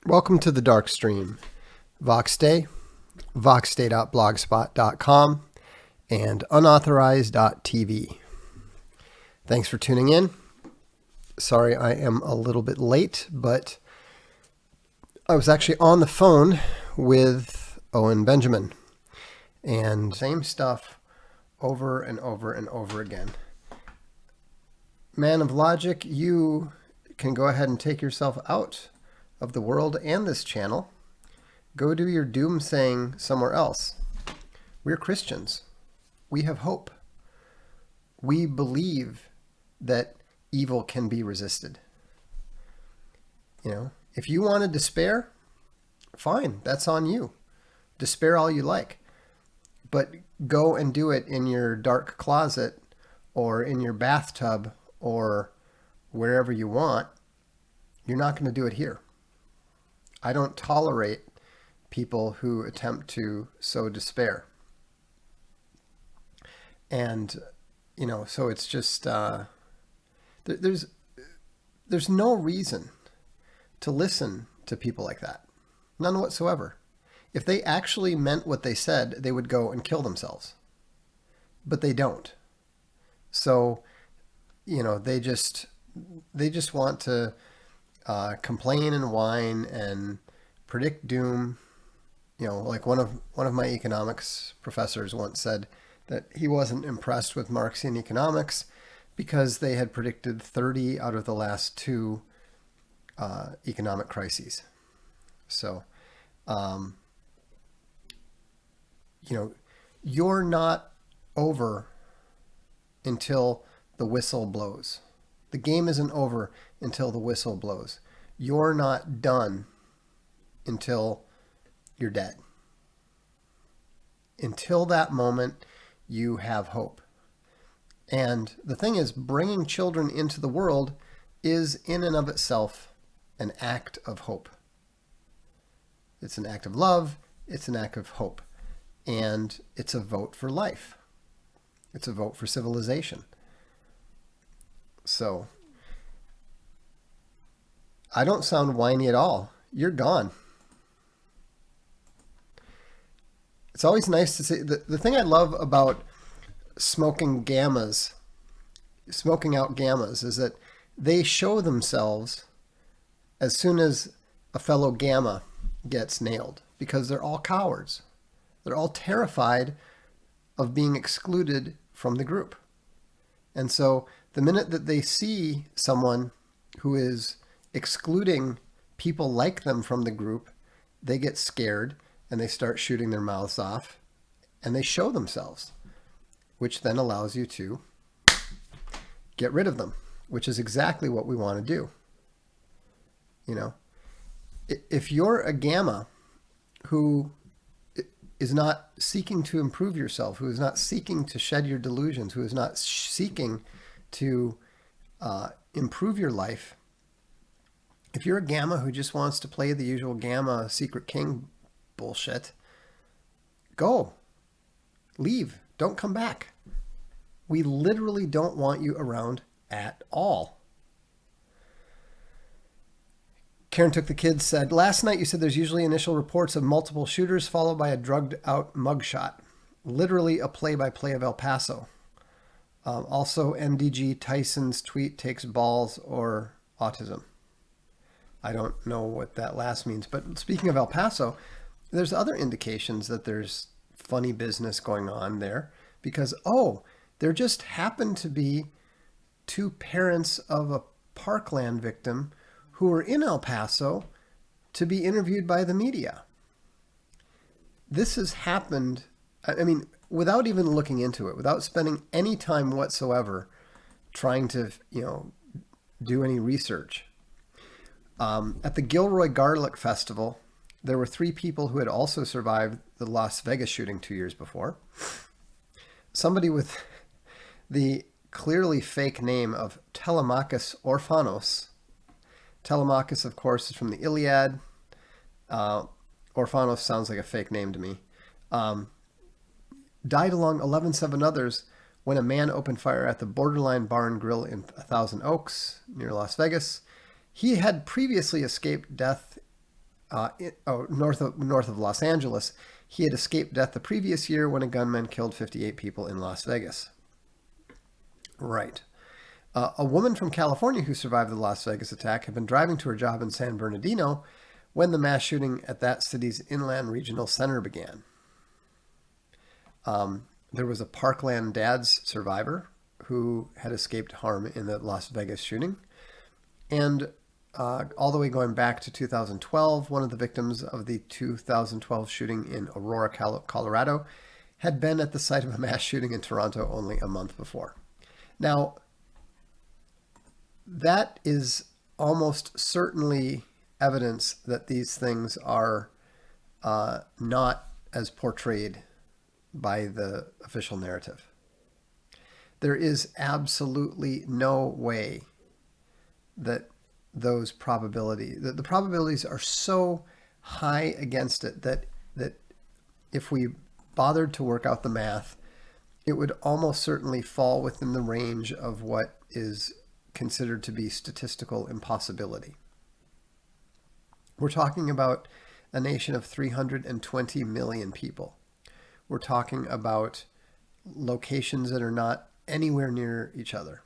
Welcome to the Darkstream. Voxday, voxday.blogspot.com, and unauthorized.tv. Thanks for tuning in. Sorry I am a little bit late, but I was actually on the phone with Owen Benjamin. And same stuff over and over and over again. Man of logic, you can go ahead and take yourself out of the world and this channel. Go do your doomsaying somewhere else. We're Christians. We have hope. We believe that evil can be resisted. If you want to despair, fine, that's on you. Despair all you like. But go and do it in your dark closet or in your bathtub or wherever you want. You're not going to do it here. I don't tolerate people who attempt to sow despair. And, so it's just, there's no reason to listen to people like that. None whatsoever. If they actually meant what they said, they would go and kill themselves. But they don't. So, they just want to complain and whine and predict doom. Like one of my economics professors once said that he wasn't impressed with Marxian economics because they had predicted 30 out of the last two economic crises. So, you're not over until the whistle blows. The game isn't over until the whistle blows. You're not done until you're dead. Until that moment, you have hope. And the thing is, bringing children into the world is in and of itself an act of hope. It's an act of love. It's an act of hope. And it's a vote for life. It's a vote for civilization. So, I don't sound whiny at all. You're gone. It's always nice to see. The thing I love about smoking out gammas, is that they show themselves as soon as a fellow gamma gets nailed, because they're all cowards. They're all terrified of being excluded from the group. And so the minute that they see someone who is excluding people like them from the group, they get scared and they start shooting their mouths off and they show themselves, which then allows you to get rid of them, which is exactly what we want to do. If you're a gamma who is not seeking to improve yourself, who is not seeking to shed your delusions, who is not seeking to improve your life, if you're a gamma who just wants to play the usual gamma secret king bullshit, go. Leave. Don't come back. We literally don't want you around at all. Karen Took the Kids said, last night you said there's usually initial reports of multiple shooters followed by a drugged out mugshot. Literally a play-by-play of El Paso. Also, MDG Tyson's tweet takes balls or autism. I don't know what that last means. But speaking of El Paso, there's other indications that there's funny business going on there. Because, there just happened to be two parents of a Parkland victim who were in El Paso to be interviewed by the media. This has happened, without even looking into it, without spending any time whatsoever trying to, do any research. At the Gilroy Garlic Festival, there were 3 people who had also survived the Las Vegas shooting 2 years before. Somebody with the clearly fake name of Telemachus Orphanos. Telemachus, of course, is from the Iliad. Orphanos sounds like a fake name to me. Died along 11 others when a man opened fire at the Borderline Bar and Grill in 1000 Oaks near Las Vegas. He had previously escaped death north of Los Angeles. He had escaped death the previous year when a gunman killed 58 people in Las Vegas. Right. A woman from California who survived the Las Vegas attack had been driving to her job in San Bernardino when the mass shooting at that city's Inland Regional Center began. There was a Parkland Dads survivor who had escaped harm in the Las Vegas shooting. And all the way going back to 2012, one of the victims of the 2012 shooting in Aurora, Colorado, had been at the site of a mass shooting in Toronto only a month before. Now, that is almost certainly evidence that these things are not as portrayed by the official narrative. There is absolutely no way that those probabilities, the probabilities are so high against it that if we bothered to work out the math, it would almost certainly fall within the range of what is considered to be statistical impossibility. We're talking about a nation of 320 million people. We're talking about locations that are not anywhere near each other.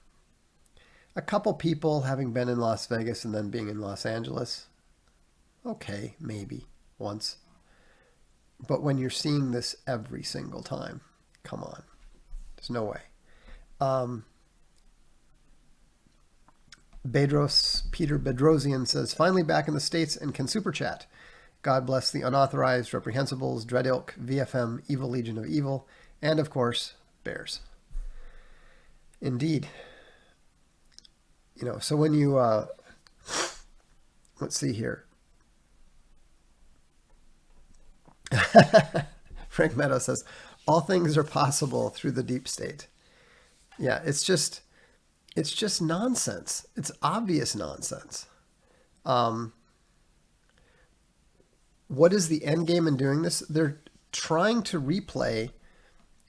A couple people having been in Las Vegas and then being in Los Angeles, okay, maybe once. But when you're seeing this every single time, come on, there's no way. Peter Bedrosian says, finally back in the States and can super chat. God bless the unauthorized, reprehensibles, Dread Ilk, VFM, Evil Legion of Evil, and of course, Bears. Indeed. You know, so when you, let's see here. Frank Meadow says, all things are possible through the deep state. Yeah, it's just nonsense. It's obvious nonsense. What is the end game in doing this? They're trying to replay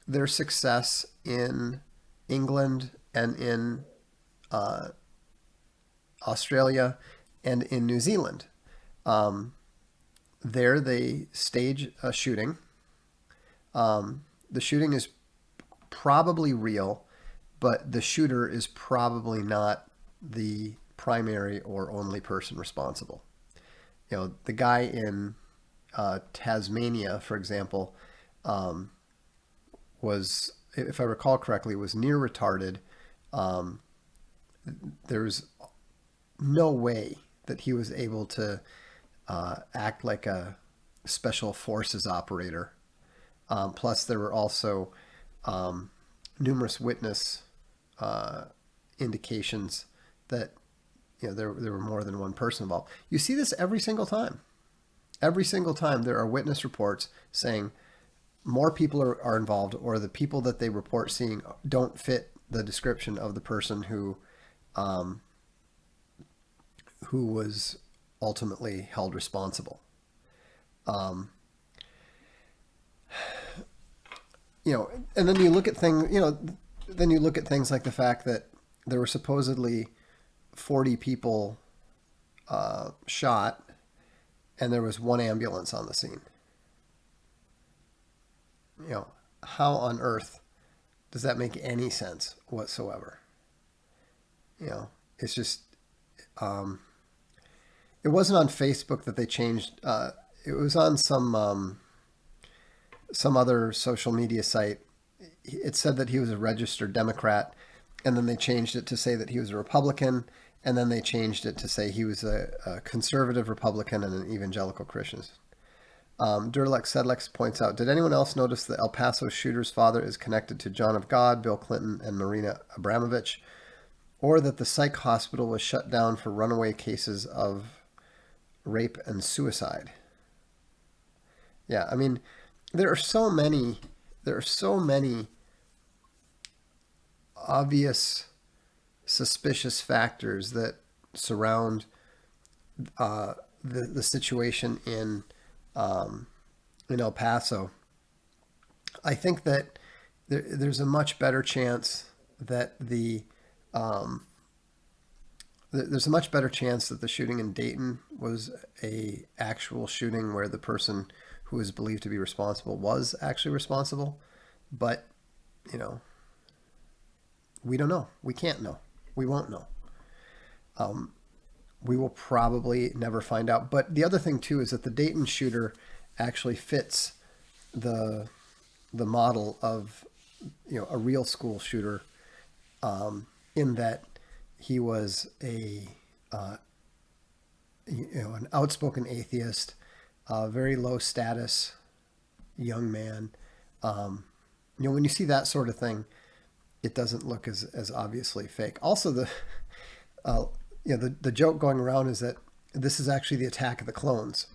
their success in England and in Australia and in New Zealand. There they stage a shooting. The shooting is probably real, but the shooter is probably not the primary or only person responsible. You know, the guy in Tasmania, for example, was, if I recall correctly, was near retarded. There's no way that he was able to act like a special forces operator. Plus, there were also numerous witness indications that there were more than one person involved. You see this every single time. Every single time there are witness reports saying more people are involved, or the people that they report seeing don't fit the description of the person who was ultimately held responsible. And then you look at things, then you look at things like the fact that there were supposedly 40 people shot, and there was one ambulance on the scene. How on earth does that make any sense whatsoever? It's just, it wasn't on Facebook that they changed. It was on some other social media site. It said that he was a registered Democrat, and then they changed it to say that he was a Republican, and then they changed it to say he was a conservative Republican and an evangelical Christian. Durlex Sedlex points out, did anyone else notice the El Paso shooter's father is connected to John of God, Bill Clinton, and Marina Abramovich, or that the psych hospital was shut down for runaway cases of rape and suicide? Yeah, I mean, there are so many obvious suspicious factors that surround the situation in El Paso. I think that there's a much better chance that the there's a much better chance that the shooting in Dayton was a actual shooting where the person who is believed to be responsible was actually responsible. But, you know, we don't know. We can't know. We won't know. We will probably never find out. But the other thing too is that the Dayton shooter actually fits the model of, you know, a real school shooter, in that he was a an outspoken atheist, very low status young man. When you see that sort of thing, it doesn't look as obviously fake. Also, the joke going around is that this is actually the attack of the clones.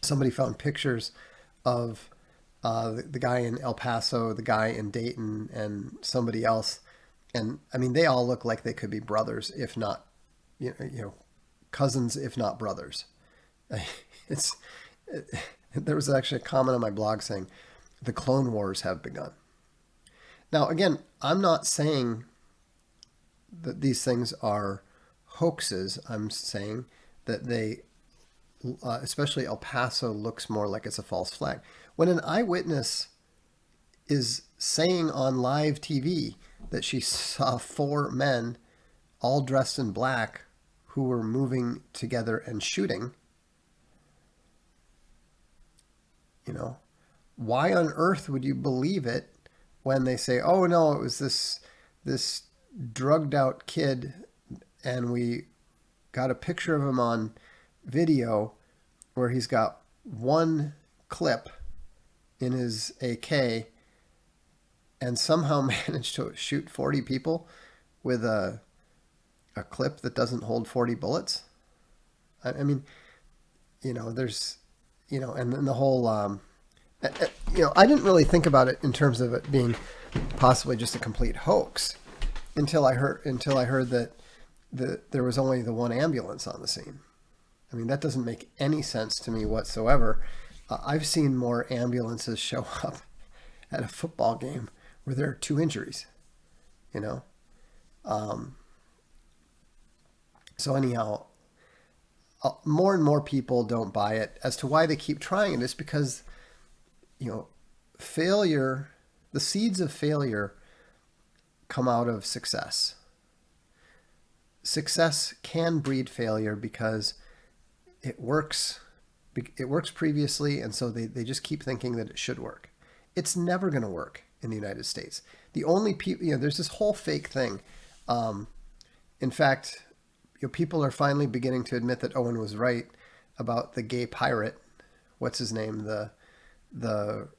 Somebody found pictures of the guy in El Paso, the guy in Dayton, and somebody else, and I mean they all look like they could be brothers, if not, cousins, if not brothers. There was actually a comment on my blog saying, "The Clone Wars have begun." Now, again, I'm not saying that these things are hoaxes. I'm saying that they, especially El Paso, looks more like it's a false flag. When an eyewitness is saying on live TV that she saw 4 men all dressed in black who were moving together and shooting, why on earth would you believe it when they say, "Oh no, it was this drugged out kid, and we got a picture of him on video where he's got one clip in his AK and somehow managed to shoot 40 people with a clip that doesn't hold 40 bullets?" I mean, there's, and then the whole, I didn't really think about it in terms of it being possibly just a complete hoax until I heard that there was only the one ambulance on the scene. I mean, that doesn't make any sense to me whatsoever. I've seen more ambulances show up at a football game where there are 2 injuries, So anyhow, more and more people don't buy it. As to why they keep trying it, is because, failure, the seeds of failure come out of success. Success can breed failure because it works previously, and so they just keep thinking that it should work. It's never going to work in the United States. The only people, there's this whole fake thing. In fact, people are finally beginning to admit that Owen was right about the gay pirate. What's his name? The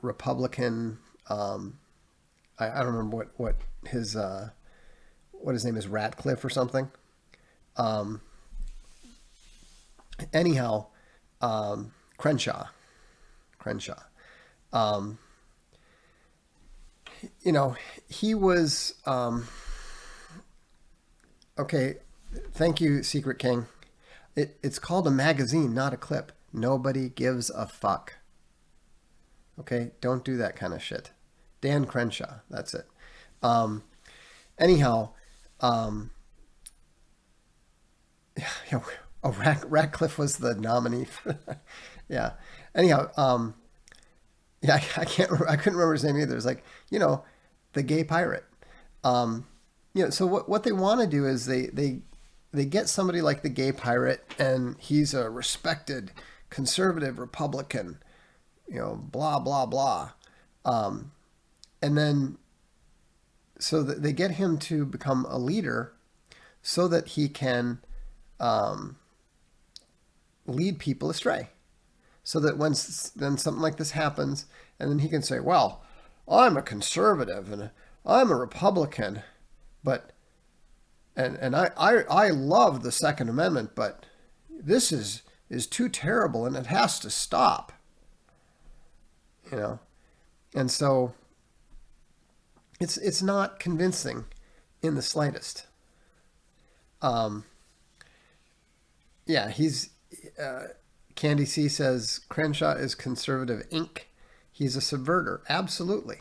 Republican. I don't remember what his name is, Ratcliffe or something. Anyhow, Crenshaw. He was okay. Thank you, Secret King. It's called a magazine, not a clip. Nobody gives a fuck. Okay, don't do that kind of shit. Dan Crenshaw, that's it. Anyhow, Ratcliffe was the nominee. Yeah. Anyhow, yeah, I couldn't remember his name either. It's like, the gay pirate. So what they want to do is they get somebody like the gay pirate, and he's a respected conservative Republican, blah, blah, blah. And then, so that they get him to become a leader so that he can lead people astray. So that when then something like this happens, and then he can say, "Well, I'm a conservative and I'm a Republican, but and I love the Second Amendment, but this is too terrible and it has to stop." And so it's not convincing in the slightest. Yeah, he's Candy C says Crenshaw is conservative Inc. He's a subverter. Absolutely.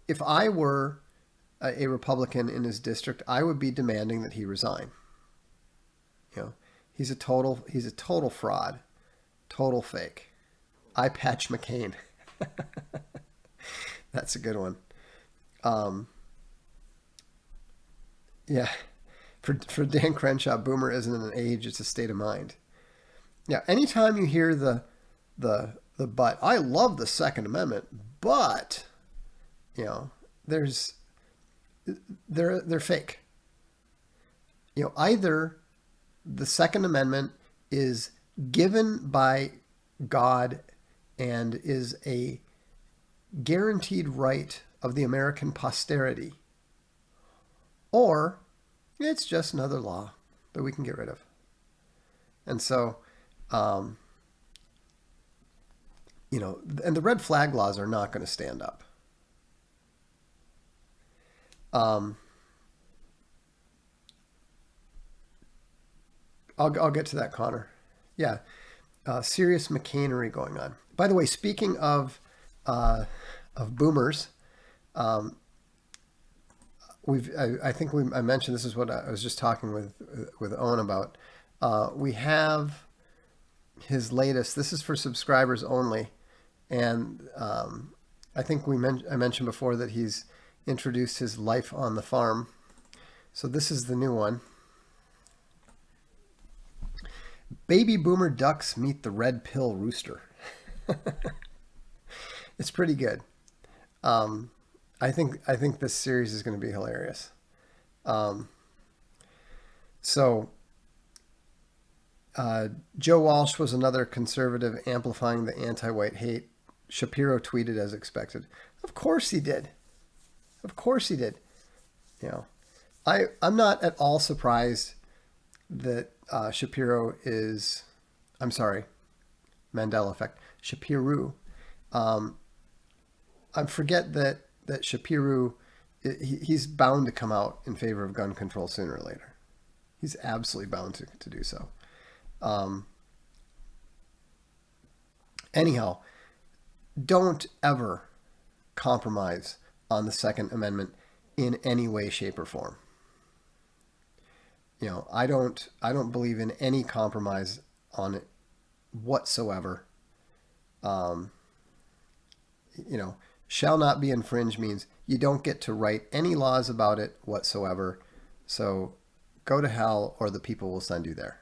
If I were a Republican in his district, I would be demanding that he resign. You know, he's a total fraud, total fake. Eye patch McCain. That's a good one. Um, yeah, for Dan Crenshaw, boomer isn't an age; it's a state of mind. Yeah, anytime you hear the but, I love the Second Amendment, but you know, there's they're fake. You know, either the Second Amendment is given by God and is a guaranteed right of the American posterity, or it's just another law that we can get rid of. And so, um, you know, and the red flag laws are not going to stand up. Um, I'll get to that, Connor. Yeah, serious McCainery going on. By the way, speaking of boomers, um, I think I mentioned this is what I was just talking with Owen about. We have his latest. This is for subscribers only, and I think I mentioned before that he's introduced his Life on the Farm. So this is the new one. Baby boomer ducks meet the red pill rooster. It's pretty good. Um, I think this series is going to be hilarious. Um, so Joe Walsh was another conservative amplifying the anti-white hate. Shapiro tweeted as expected. Of course he did. Of course he did. You know, I'm not at all surprised that Shapiro is, I'm sorry, Mandela effect. Shapiro. Um, I forget that Shapiro, he's bound to come out in favor of gun control sooner or later. He's absolutely bound to do so. Um, anyhow, don't ever compromise on the Second Amendment in any way, shape, or form. You know, I don't believe in any compromise on it whatsoever. Um, you know, shall not be infringed means you don't get to write any laws about it whatsoever. So go to hell, or the people will send you there.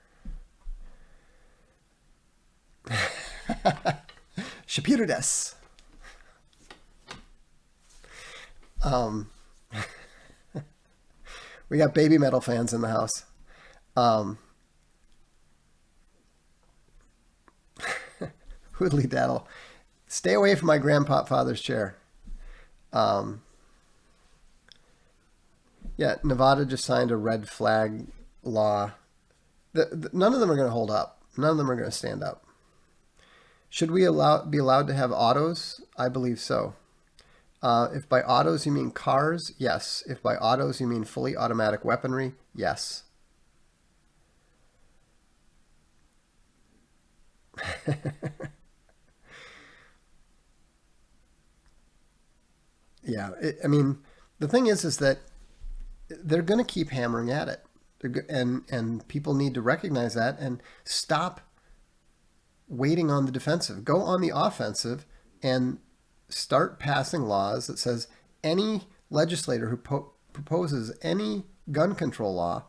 Shapiro des. Um, we got baby metal fans in the house. Um, Hoodly daddle. Stay away from my grandfather's chair. Um, yeah, Nevada just signed a red flag law. None of them are going to hold up. None of them are going to stand up. Should we be allowed to have autos? I believe so. If by autos you mean cars, yes. If by autos you mean fully automatic weaponry, yes. Yeah, I mean, the thing is that they're going to keep hammering at it, and people need to recognize that and stop waiting on the defensive. Go on the offensive and start passing laws that says any legislator who proposes any gun control law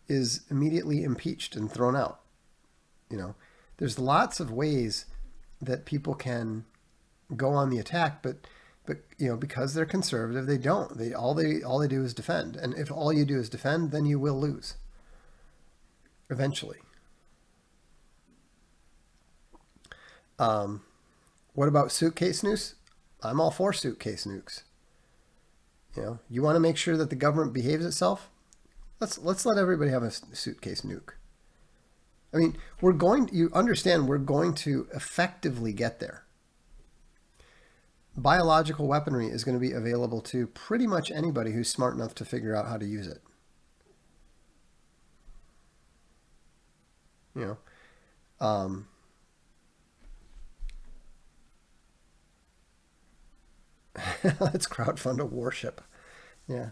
is immediately impeached and thrown out. You know, there's lots of ways that people can go on the attack, but you know, because they're conservative, they don't. All they do is defend, and if all you do is defend, then you will lose eventually. What about suitcase nukes? I'm all for suitcase nukes. You know, you want to make sure that the government behaves itself. Let's let everybody have a suitcase nuke. I mean, you understand, we're going to effectively get there. Biological weaponry is going to be available to pretty much anybody who's smart enough to figure out how to use it. You know, let's crowdfund a warship. Yeah.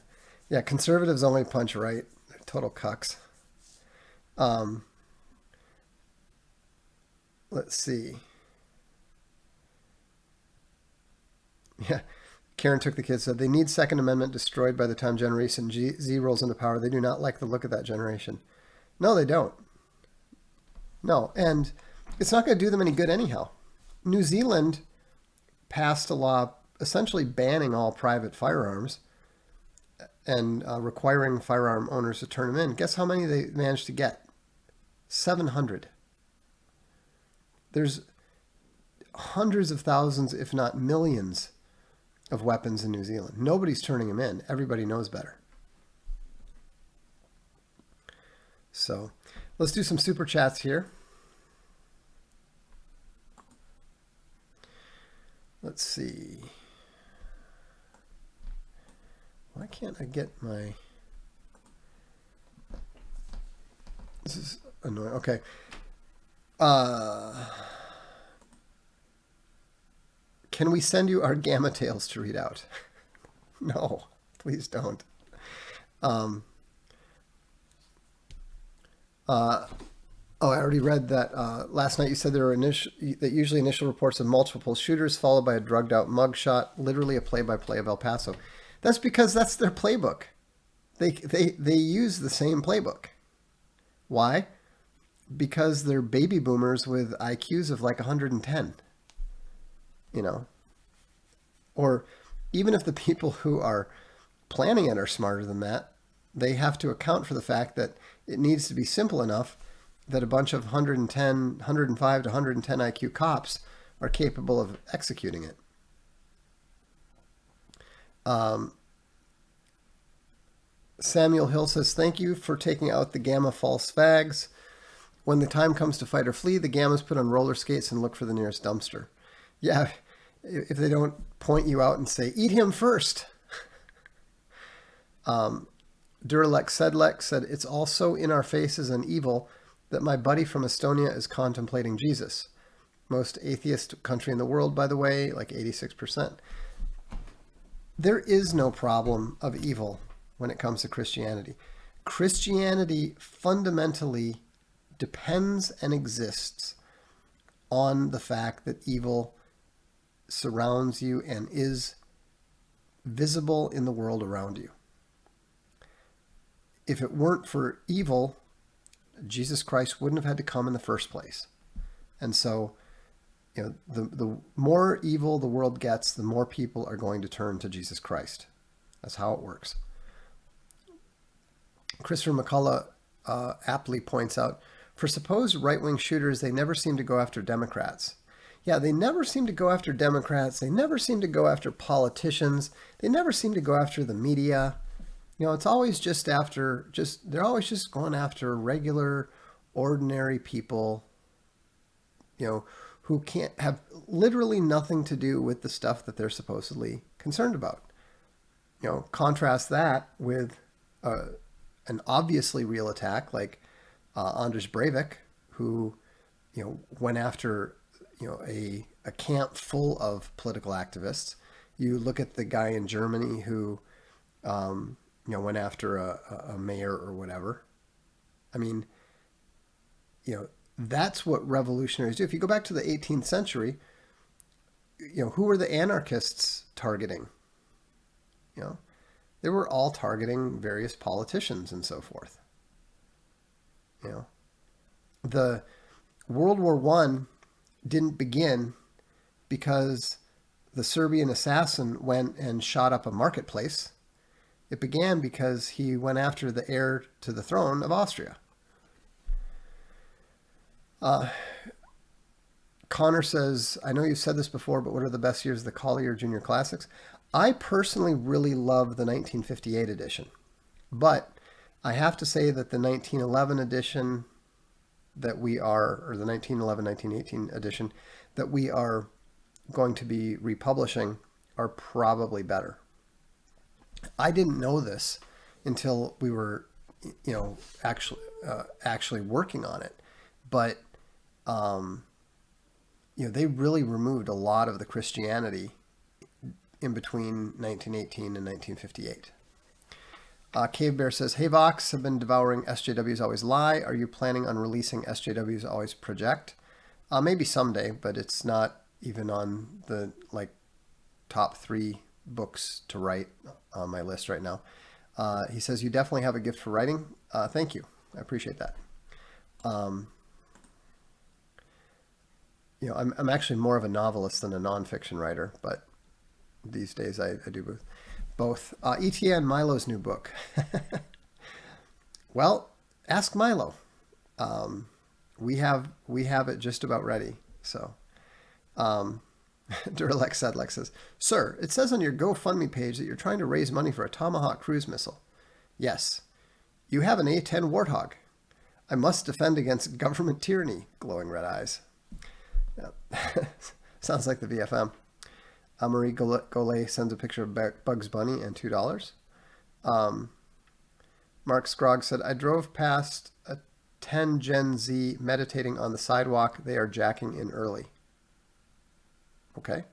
Yeah, conservatives only punch right. They're total cucks. Um, let's see. Yeah, Karen took the kids, said they need Second Amendment destroyed by the time Generation Z rolls into power. They do not like the look of that generation. No, they don't. No, and it's not going to do them any good anyhow. New Zealand passed a law essentially banning all private firearms and requiring firearm owners to turn them in. Guess how many they managed to get? 700. There's hundreds of thousands, if not millions, of weapons in New Zealand. Nobody's turning them in. Everybody knows better. So let's do some super chats here. Let's see. Why can't I get my... This is annoying. Okay. Can we send you our Gamma Tales to read out? No, please don't. I already read that last night. You said there were usually initial reports of multiple shooters followed by a drugged out mugshot, literally a play-by-play of El Paso. That's because that's their playbook. They use the same playbook. Why? Because they're baby boomers with IQs of like 110. You know, or even if the people who are planning it are smarter than that, they have to account for the fact that it needs to be simple enough that a bunch of 110, 105 to 110 IQ cops are capable of executing it. Samuel Hill says, thank you for taking out the Gamma false fags. When the time comes to fight or flee, the Gammas put on roller skates and look for the nearest dumpster. Yeah, if they don't point you out and say, eat him first. Duralex Sedlek said, it's also in our faces and evil that my buddy from Estonia is contemplating Jesus. Most atheist country in the world, by the way, like 86%. There is no problem of evil when it comes to Christianity. Christianity fundamentally depends and exists on the fact that evil surrounds you and is visible in the world around you. If it weren't for evil, Jesus Christ wouldn't have had to come in the first place. And so, you know, the more evil the world gets, the more people are going to turn to Jesus Christ. That's how it works. Christopher McCullough aptly points out, for supposed right-wing shooters, they never seem to go after Democrats. Yeah, they never seem to go after Democrats. They never seem to go after politicians. They never seem to go after the media. You know, it's always just after, they're always just going after regular, ordinary people, you know, who can't have literally nothing to do with the stuff that they're supposedly concerned about. You know, contrast that with an obviously real attack like Anders Breivik, who, you know, went after, you know, a camp full of political activists. You look at the guy in Germany who, you know, went after a mayor or whatever. I mean, you know, that's what revolutionaries do. If you go back to the 18th century, you know, who were the anarchists targeting? You know, they were all targeting various politicians and so forth. You know, the World War I didn't begin because the Serbian assassin went and shot up a marketplace. It began because he went after the heir to the throne of Austria. Connor says, I know you've said this before, but what are the best years of the Collier Junior Classics? I personally really love the 1958 edition, but I have to say that the 1911 edition that we are, or the 1911-1918 edition that we are going to be republishing are probably better. I didn't know this until we were, you know, actually working on it, but you know, they really removed a lot of the Christianity in between 1918 and 1958. Cave Bear says, "Hey Vox, have been devouring SJWs Always Lie. Are you planning on releasing SJWs Always Project?" Maybe someday, but it's not even on the top 3 books to write on my list right now. He says, "You definitely have a gift for writing." Thank you. I appreciate that. I'm actually more of a novelist than a nonfiction writer, but these days I do both. ETA and Milo's new book. Well, ask Milo. We have it just about ready. So, Duralex Sedlex says, "Sir, it says on your GoFundMe page that you're trying to raise money for a Tomahawk cruise missile." Yes. "You have an A-10 Warthog. I must defend against government tyranny." Glowing red eyes. Yeah. Sounds like the VFM. Marie Golay sends a picture of Bugs Bunny and $2. Mark Scroggs said, "I drove past a 10 Gen Z meditating on the sidewalk. They are jacking in early." Okay.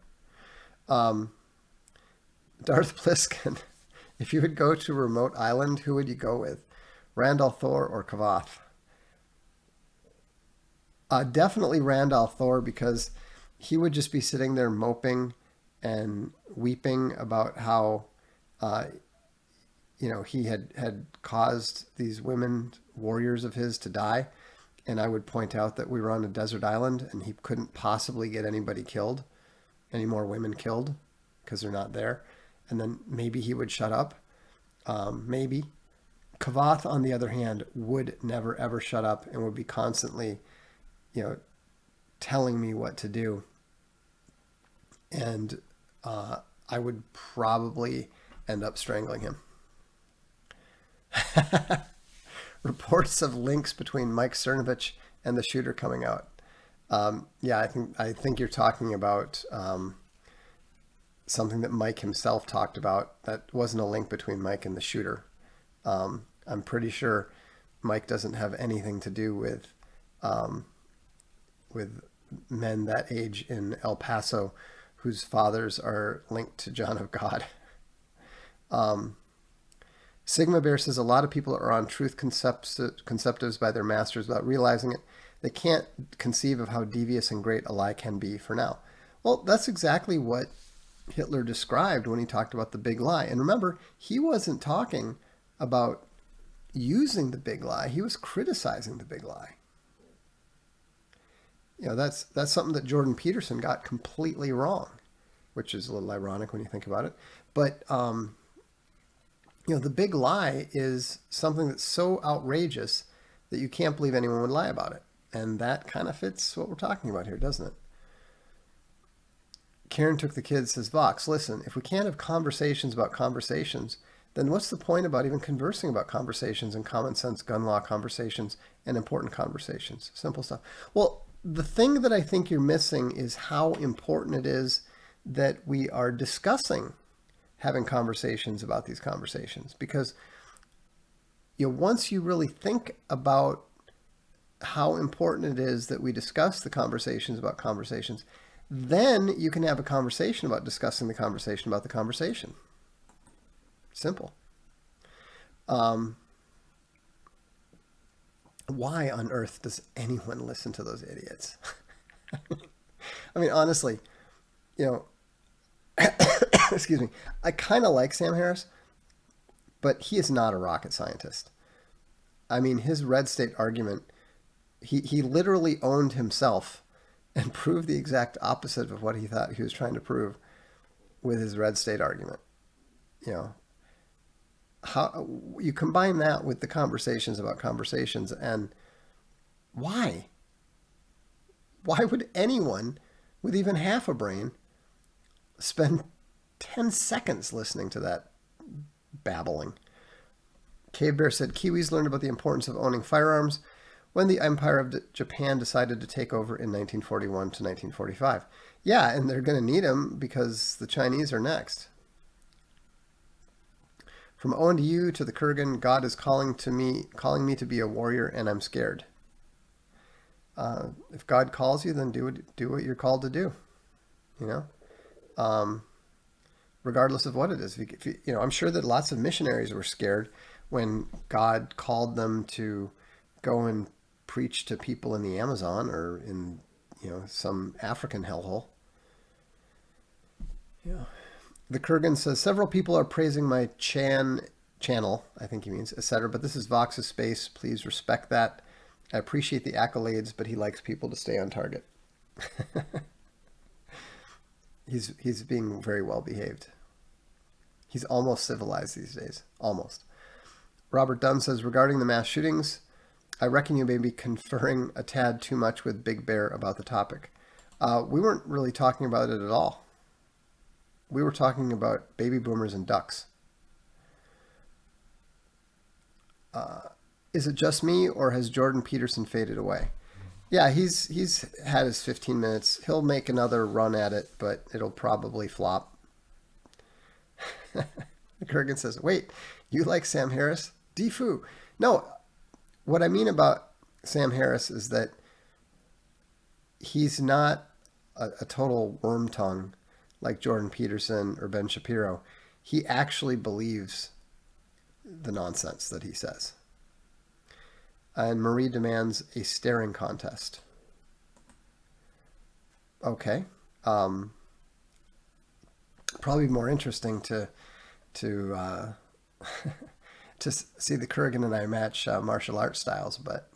Darth Pliskin, "If you would go to a remote island, who would you go with? Randall Thor or Kavath?" Definitely Randall Thor, because he would just be sitting there moping and weeping about how, he had caused these women warriors of his to die. And I would point out that we were on a desert island and he couldn't possibly get anybody killed, any more women killed, because they're not there. And then maybe he would shut up. Maybe. Kavath, on the other hand, would never, ever shut up and would be constantly, telling me what to do. And I would probably end up strangling him. Reports of links between Mike Cernovich and the shooter coming out. Yeah, I think you're talking about something that Mike himself talked about. That wasn't a link between Mike and the shooter. I'm pretty sure Mike doesn't have anything to do with men that age in El Paso whose fathers are linked to John of God. Sigma Bear says, "A lot of people are on truth conceptives by their masters without realizing it. They can't conceive of how devious and great a lie can be for now." Well, that's exactly what Hitler described when he talked about the big lie. And remember, he wasn't talking about using the big lie. He was criticizing the big lie. That's something that Jordan Peterson got completely wrong, which is a little ironic when you think about it. But, the big lie is something that's so outrageous that you can't believe anyone would lie about it. And that kind of fits what we're talking about here, doesn't it? Karen Took the Kids says, "Vox, listen, if we can't have conversations about conversations, then what's the point about even conversing about conversations and common sense gun law conversations and important conversations? Simple stuff." Well, the thing that I think you're missing is how important it is that we are discussing having conversations about these conversations. Because once you really think about how important it is that we discuss the conversations about conversations, then you can have a conversation about discussing the conversation about the conversation. Simple. Why on earth does anyone listen to those idiots? I mean, honestly, excuse me, I kind of like Sam Harris, but he is not a rocket scientist. I mean, his red state argument, he literally owned himself and proved the exact opposite of what he thought he was trying to prove with his red state argument. How you combine that with the conversations about conversations, and why would anyone with even half a brain spend 10 seconds listening to that babbling? Cave Bear said, "Kiwis learned about the importance of owning firearms when the Empire of Japan decided to take over in 1941 to 1945. Yeah, and they're going to need them because the Chinese are next." From Owen to you to the Kurgan, "God is calling me to be a warrior, and I'm scared." If God calls you, then do what you're called to do. regardless of what it is. I'm sure that lots of missionaries were scared when God called them to go and preach to people in the Amazon or in, some African hellhole. Yeah. The Kurgan says, several people are praising my channel, I think he means, etc. But this is Vox's space. Please respect that. I appreciate the accolades, but he likes people to stay on target. He's being very well behaved. He's almost civilized these days. Almost. Robert Dunn says, regarding the mass shootings, I reckon you may be conferring a tad too much with Big Bear about the topic. We weren't really talking about it at all. We were talking about baby boomers and ducks. Is it just me, or has Jordan Peterson faded away? Yeah, he's had his 15 minutes. He'll make another run at it, but it'll probably flop. Kurgan says, wait, you like Sam Harris? Defoo. No, what I mean about Sam Harris is that he's not a total worm tongue like Jordan Peterson or Ben Shapiro. He actually believes the nonsense that he says. And Marie demands a staring contest. Okay. Probably more interesting to to see the Kurgan and I match martial arts styles, but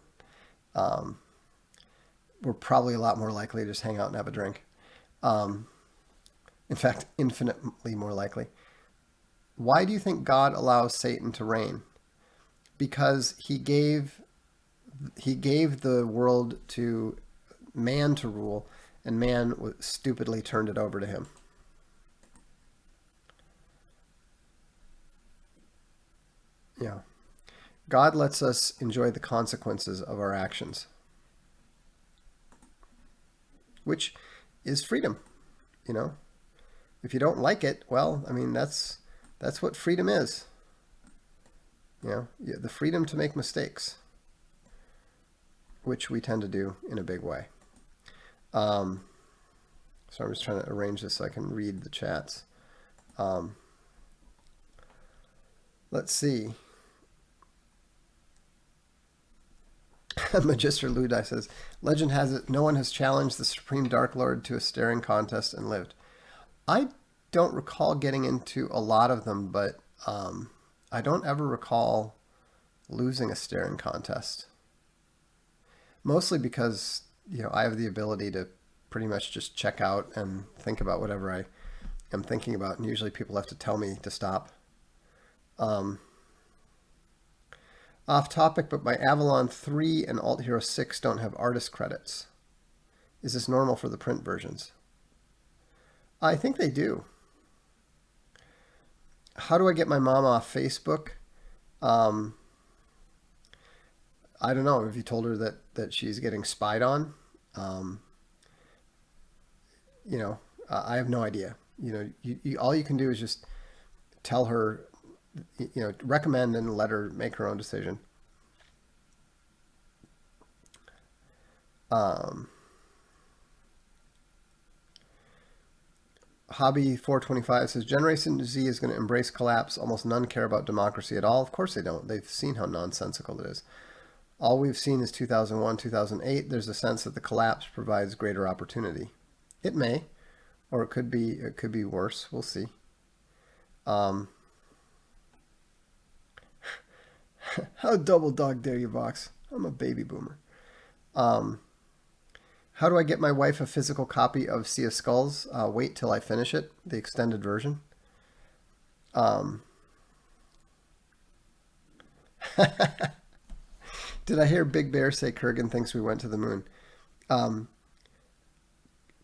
we're probably a lot more likely to just hang out and have a drink. In fact, infinitely more likely. Why do you think God allows Satan to reign? Because he gave the world to man to rule, and man stupidly turned it over to him. Yeah. God lets us enjoy the consequences of our actions, which is freedom. If you don't like it, well, I mean, that's what freedom is. The freedom to make mistakes, which we tend to do in a big way. So I'm just trying to arrange this so I can read the chats. Let's see. Magister Ludai says, legend has it no one has challenged the Supreme Dark Lord to a staring contest and lived. I don't recall getting into a lot of them, but I don't ever recall losing a staring contest. Mostly because, I have the ability to pretty much just check out and think about whatever I am thinking about, and usually people have to tell me to stop. Off topic, but my Avalon 3 and Alt Hero 6 don't have artist credits. Is this normal for the print versions? I think they do. How do I get my mom off Facebook? I don't know. Have you told her that she's getting spied on? I have no idea. All you can do is just tell her, recommend and let her make her own decision. Hobby 425 says, Generation Z is going to embrace collapse. Almost none care about democracy at all. Of course they don't. They've seen how nonsensical it is. All we've seen is 2001, 2008. There's a sense that the collapse provides greater opportunity. It may, or it could be worse. We'll see. How double dog dare you, Vox? I'm a baby boomer. How do I get my wife a physical copy of Sea of Skulls? Wait till I finish it, the extended version. Did I hear Big Bear say Kurgan thinks we went to the moon?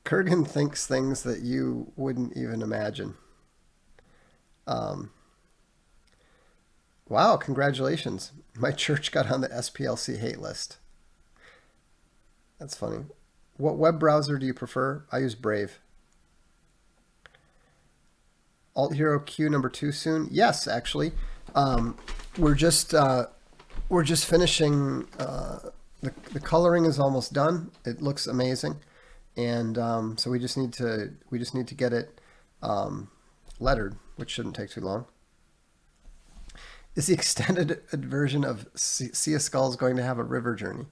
Kurgan thinks things that you wouldn't even imagine. Wow, congratulations. My church got on the SPLC hate list. That's funny. What web browser do you prefer? I use Brave. Alt Hero Q number 2 soon? Yes, actually. We're just finishing. The coloring is almost done. It looks amazing, and so we just need to get it lettered, which shouldn't take too long. Is the extended version of Sea of Skulls going to have a river journey?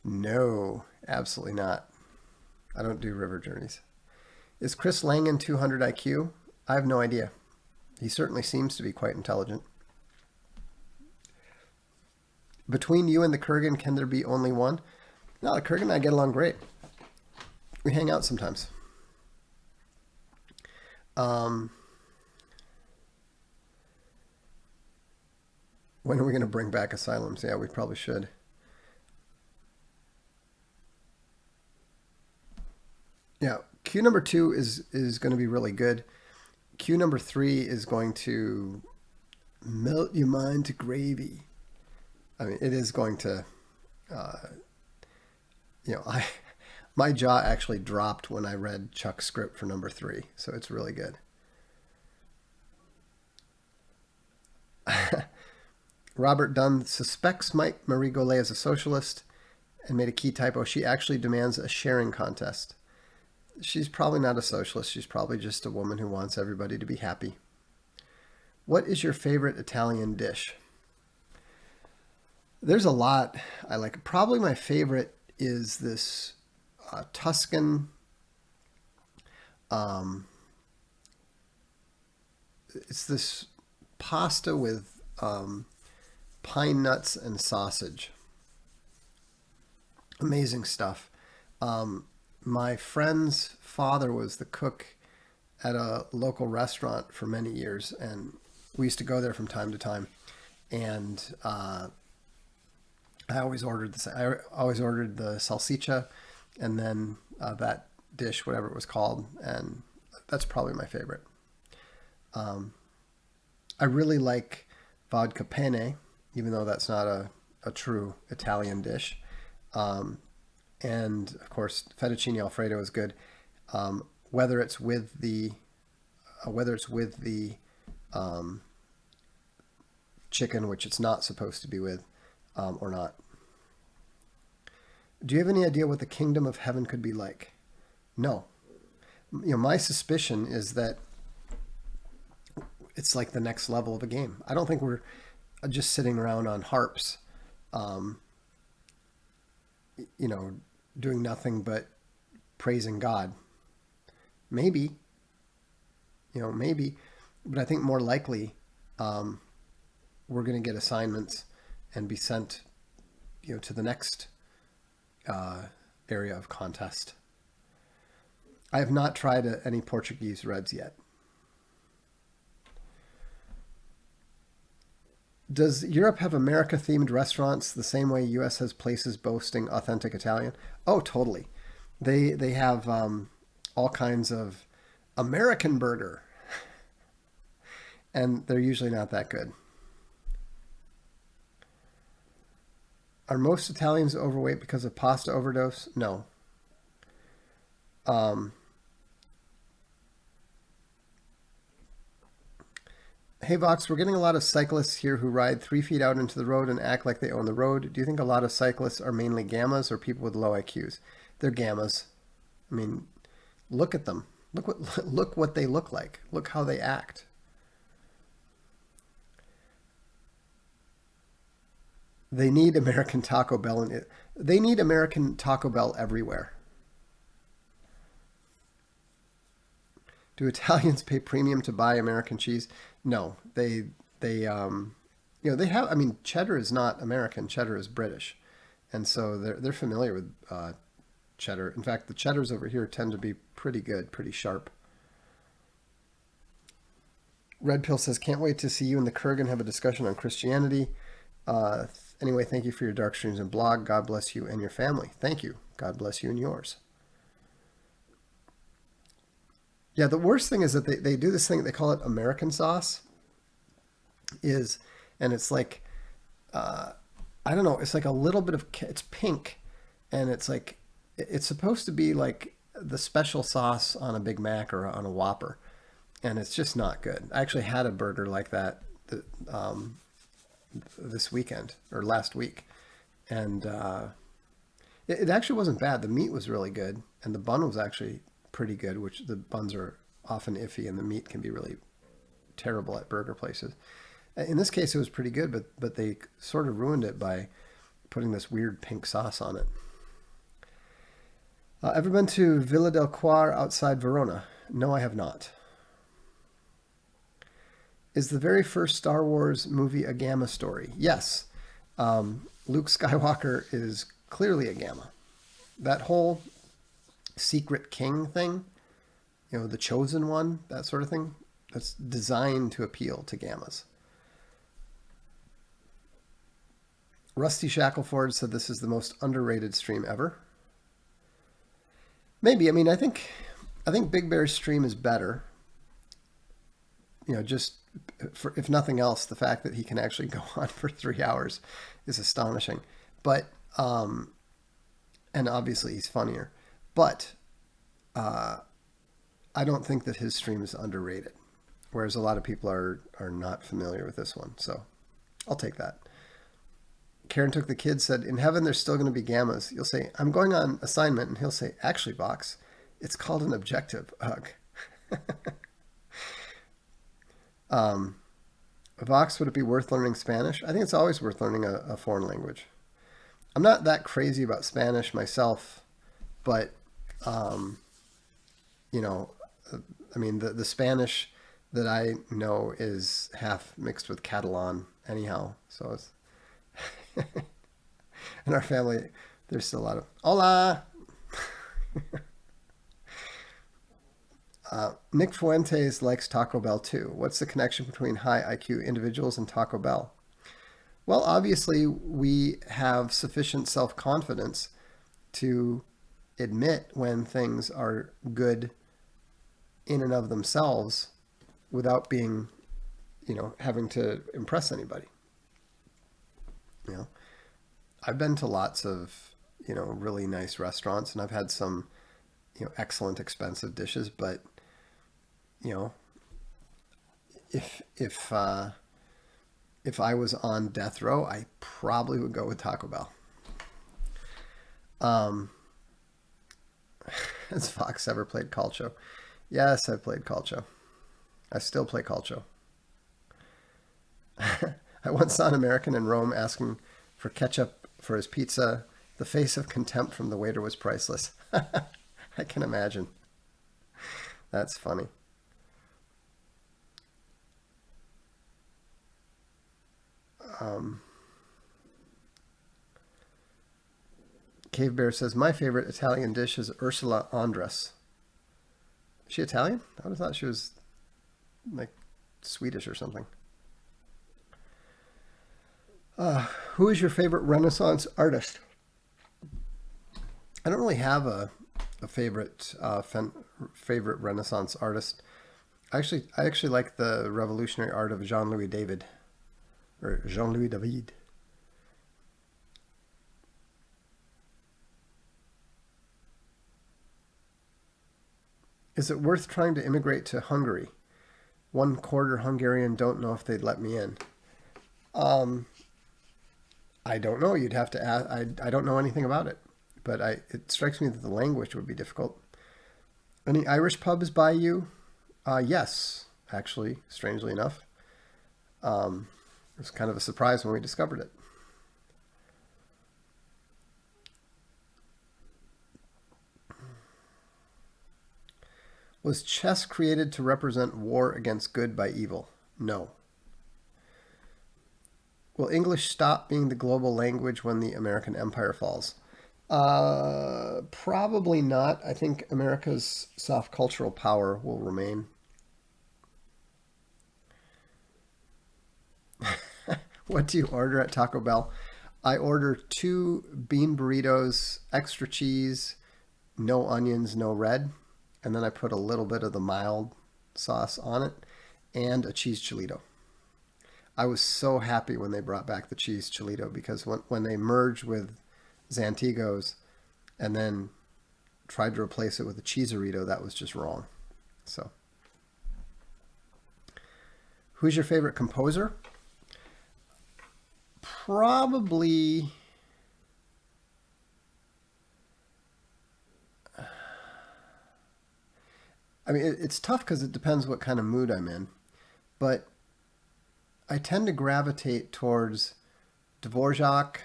No, absolutely not. I don't do river journeys. Is Chris Langan 200 IQ? I have no idea. He certainly seems to be quite intelligent. Between you and the Kurgan, can there be only one? No, the Kurgan and I get along great. We hang out sometimes. When are we going to bring back asylums? Yeah, we probably should. Yeah, queue number 2 is going to be really good. Queue number 3 is going to melt your mind to gravy. I mean, it is going to, my jaw actually dropped when I read Chuck's script for number 3, so it's really good. Robert Dunn suspects Marie Golay is a socialist and made a key typo. She actually demands a sharing contest. She's probably not a socialist. She's probably just a woman who wants everybody to be happy. What is your favorite Italian dish? There's a lot I like. Probably my favorite is this Tuscan it's this pasta with pine nuts and sausage. Amazing stuff. My friend's father was the cook at a local restaurant for many years, and we used to go there from time to time. And I always ordered the salsiccia, and then that dish, whatever it was called, and that's probably my favorite. I really like vodka penne, even though that's not a true Italian dish. And of course, fettuccine alfredo is good. Whether it's with the chicken, which it's not supposed to be with, or not. Do you have any idea what the kingdom of heaven could be like? No. My suspicion is that it's like the next level of a game. I don't think we're just sitting around on harps, doing nothing but praising God. Maybe, but I think more likely, we're going to get assignments and be sent, to the next area of contest. I have not tried any Portuguese reds yet. Does Europe have America-themed restaurants the same way U.S. has places boasting authentic Italian? Oh, totally. They have all kinds of American burger, and they're usually not that good. Are most Italians overweight because of pasta overdose? No. Hey Vox, we're getting a lot of cyclists here who ride 3 feet out into the road and act like they own the road. Do you think a lot of cyclists are mainly gammas or people with low IQs? They're gammas. I mean, look at them. Look what they look like. Look how they act. They need American Taco Bell, they need American Taco Bell everywhere. Do Italians pay premium to buy American cheese? No, they have. I mean, cheddar is not American. Cheddar is British, and so they're familiar with cheddar. In fact, the cheddars over here tend to be pretty good, pretty sharp. Red Pill says, "Can't wait to see you and the Kurgan have a discussion on Christianity." Anyway, thank you for your dark streams and blog. God bless you and your family. Thank you. God bless you and yours. Yeah, the worst thing is that they do this thing, they call it American sauce. And it's like, I don't know, it's like a little bit of, it's pink. And it's like, it's supposed to be like the special sauce on a Big Mac or on a Whopper. And it's just not good. I actually had a burger like that this weekend or last week. And it actually wasn't bad. The meat was really good. And the bun was actually pretty good, which the buns are often iffy and the meat can be really terrible at burger places. In this case, it was pretty good, but they sort of ruined it by putting this weird pink sauce on it. Ever been to Villa del Quar outside Verona? No, I have not. Is the very first Star Wars movie a Gamma story? Yes. Luke Skywalker is clearly a Gamma. That whole secret king thing, the chosen one, that sort of thing, that's designed to appeal to Gammas. Rusty Shackleford said this is the most underrated stream ever. Maybe. I mean, I think Big Bear's stream is better. Just for, if nothing else, the fact that he can actually go on for 3 hours is astonishing. But and obviously he's funnier. But I don't think that his stream is underrated. Whereas a lot of people are not familiar with this one. So I'll take that. Karen Took the Kid said, in heaven, there's still going to be Gammas. You'll say, I'm going on assignment. And he'll say, actually, Vox, it's called an objective. Ugh. Vox, would it be worth learning Spanish? I think it's always worth learning a foreign language. I'm not that crazy about Spanish myself, but, I mean, the Spanish that I know is half mixed with Catalan anyhow. So it's... In our family, there's still a lot of hola. Nick Fuentes likes Taco Bell too. What's the connection between high IQ individuals and Taco Bell? Well, obviously, we have sufficient self-confidence to admit when things are good in and of themselves without being, having to impress anybody. I've been to lots of, really nice restaurants, and I've had some, excellent expensive dishes, but, if I was on death row, I probably would go with Taco Bell. Has Fox ever played Calcio? Yes, I've played Calcio. I still play Calcio. I once saw an American in Rome asking for ketchup for his pizza. The face of contempt from the waiter was priceless. I can imagine. That's funny. Cave Bear says, my favorite Italian dish is Ursula Andress. Is she Italian? I would have thought she was like Swedish or something. Who is your favorite Renaissance artist? I don't really have a favorite favorite Renaissance artist. I actually like the revolutionary art of Jean-Louis David. Or Jean-Louis David. Is it worth trying to immigrate to Hungary? 1/4 Hungarian, don't know if they'd let me in. I don't know. You'd have to ask. I don't know anything about it, but it strikes me that the language would be difficult. Any Irish pubs by you? Yes, actually, strangely enough. It was kind of a surprise when we discovered it. Was chess created to represent war against good by evil? No. Will English stop being the global language when the American empire falls? Probably not. I think America's soft cultural power will remain. What do you order at Taco Bell? I order 2 bean burritos, extra cheese, no onions, no red. And then I put a little bit of the mild sauce on it and a cheese chilito. I was so happy when they brought back the cheese chilito because when they merged with Zantigo's and then tried to replace it with a cheeserito, that was just wrong. So, who's your favorite composer? Probably... I mean, it's tough because it depends what kind of mood I'm in. but I tend to gravitate towards Dvorak,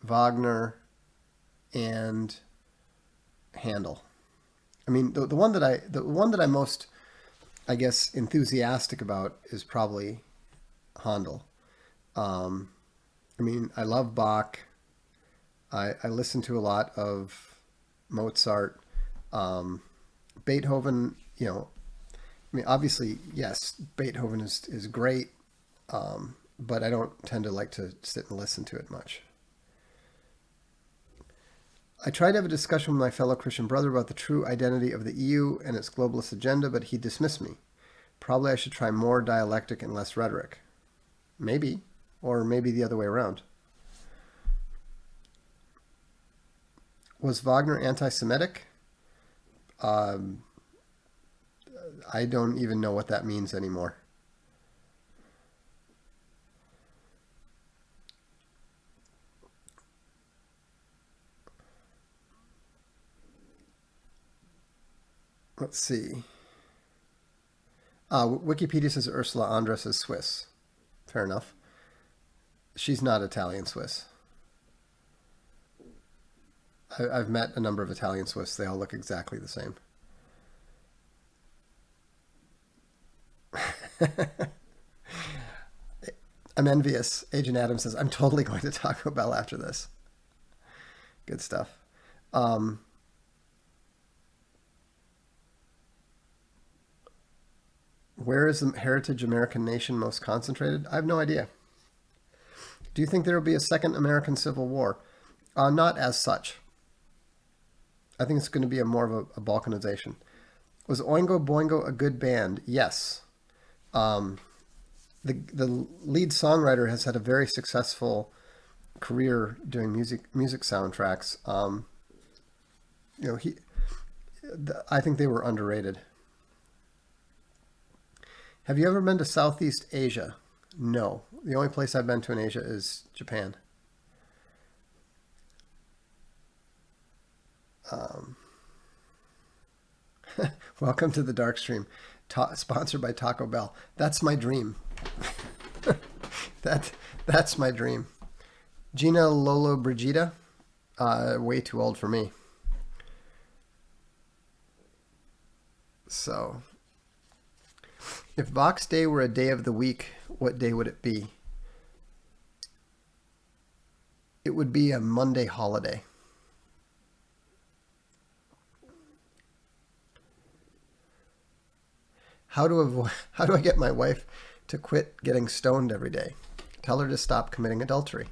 Wagner, and Handel. I mean, the one that I'm most, I guess, enthusiastic about is probably Handel. Um, I mean, I love Bach. I listen to a lot of Mozart, um, Beethoven. I mean, obviously, yes, Beethoven is great, but I don't tend to like to sit and listen to it much. I tried to have a discussion with my fellow Christian brother about the true identity of the EU and its globalist agenda, but he dismissed me. Probably I should try more dialectic and less rhetoric. Maybe. Or maybe the other way around. Was Wagner anti Semitic? Um, I don't even know what that means anymore. Let's see. Wikipedia says Ursula Andress is Swiss. Fair enough. She's not Italian Swiss. I've met a number of Italian Swiss. They all look exactly the same. I'm envious. Agent Adam says, I'm totally going to Taco Bell after this. Good stuff. Um, where is the heritage American nation most concentrated? I have no idea. Do you think there will be a second American Civil War? Not as such. I think it's going to be more of a Balkanization. Was Oingo Boingo a good band? Yes. Um, the lead songwriter has had a very successful career doing music soundtracks. You know, I think they were underrated. Have you ever been to Southeast Asia? No. The only place I've been to in Asia is Japan. Um, Welcome to the Darkstream, sponsored by Taco Bell. That's my dream. that that's my dream. Gina Lolo Brigida, way too old for me. So, if Vox Day were a day of the week, what day would it be? It would be a Monday holiday. How do I get my wife to quit getting stoned every day? Tell her to stop committing adultery.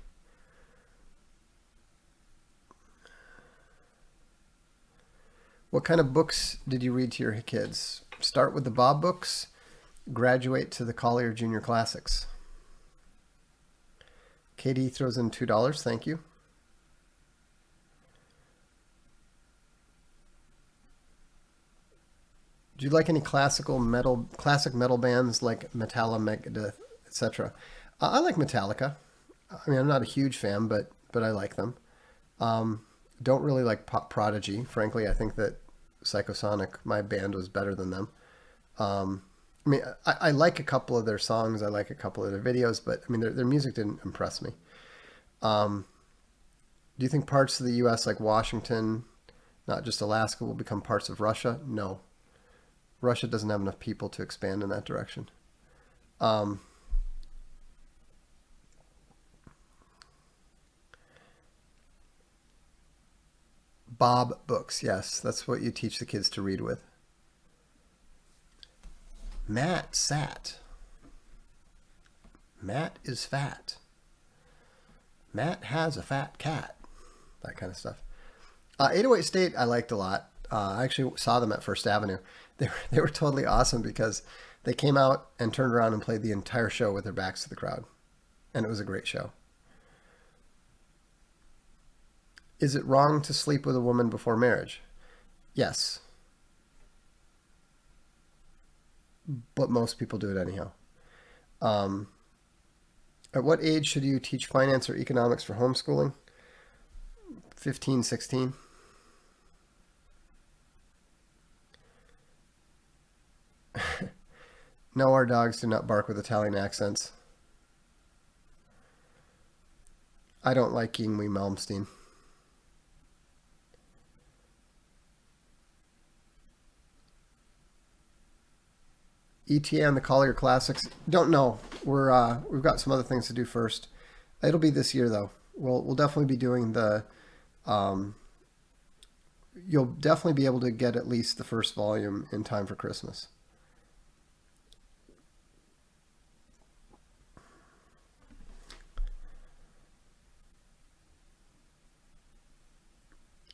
What kind of books did you read to your kids? Start with the Bob books, graduate to the Collier Junior Classics. Katie throws in $2. Thank you. Do you like any classic metal bands like Metallica, Megadeth, etc.? I like Metallica. I mean, I'm not a huge fan, but I like them. Um, don't really like Prodigy. Frankly, I think that Psychosonic, my band, was better than them. Um, I mean, I like a couple of their songs. I like a couple of their videos, but I mean, their music didn't impress me. Um, do you think parts of the U.S. like Washington, not just Alaska, will become parts of Russia? No. Russia doesn't have enough people to expand in that direction. Um, Bob books, yes, that's what you teach the kids to read with. Matt sat. Matt is fat. Matt has a fat cat. That kind of stuff. 808 State I liked a lot. I actually saw them at First Avenue. They were totally awesome because they came out and turned around and played the entire show with their backs to the crowd. And it was a great show. Is it wrong to sleep with a woman before marriage? Yes, but most people do it anyhow. Um, at what age should you teach finance or economics for homeschooling? 15, 16. No, our dogs do not bark with Italian accents. I don't like Yingwi Malmsteen. ETA on the Collier Classics. Don't know. We've got some other things to do first. It'll be this year though. We'll definitely be doing the. You'll definitely be able to get at least the first volume in time for Christmas.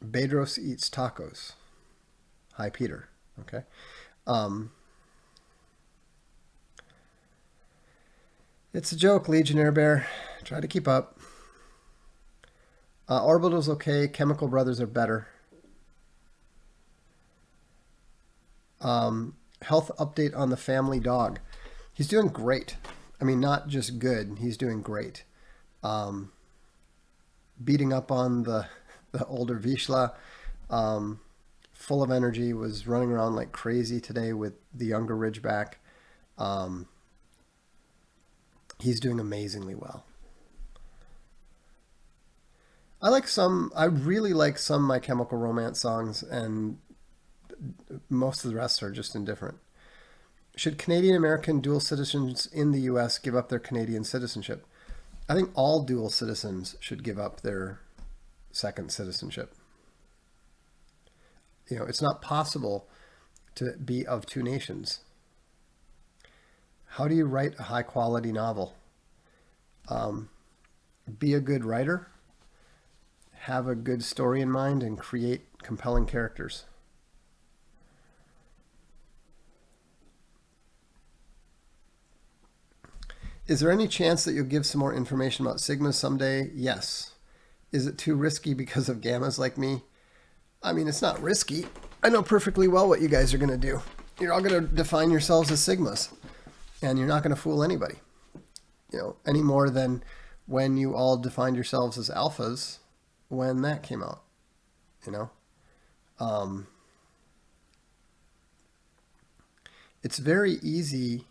Bedros eats tacos. Hi, Peter. Okay. Um, it's a joke, Legionnaire Bear. Try to keep up. Orbital's okay. Chemical Brothers are better. Health update on the family dog. He's doing great. I mean, not just good. He's doing great. Beating up on the older Vizsla. Full of energy. Was running around like crazy today with the younger Ridgeback. He's doing amazingly well. I really like some My Chemical Romance songs, and most of the rest are just indifferent. Should Canadian American dual citizens in the U.S. give up their Canadian citizenship? I think all dual citizens should give up their second citizenship. It's not possible to be of two nations. How do you write a high quality novel? Be a good writer, have a good story in mind, and create compelling characters. Is there any chance that you'll give some more information about sigmas someday? Yes. Is it too risky because of gammas like me? I mean, it's not risky. I know perfectly well what you guys are going to do. You're all going to define yourselves as sigmas, and you're not going to fool anybody. Any more than when you all defined yourselves as alphas when that came out. It's very easy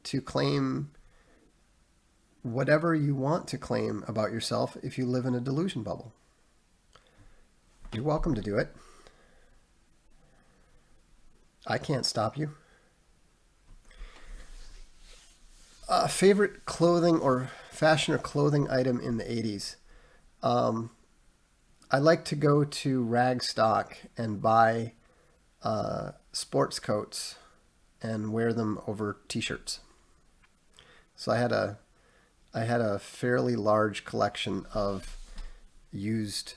to claim whatever you want to claim about yourself if you live in a delusion bubble. You're welcome to do it. I can't stop you. Favorite clothing or fashion or clothing item in the 80s? I like to go to Ragstock and buy sports coats and wear them over t-shirts. So I had a fairly large collection of used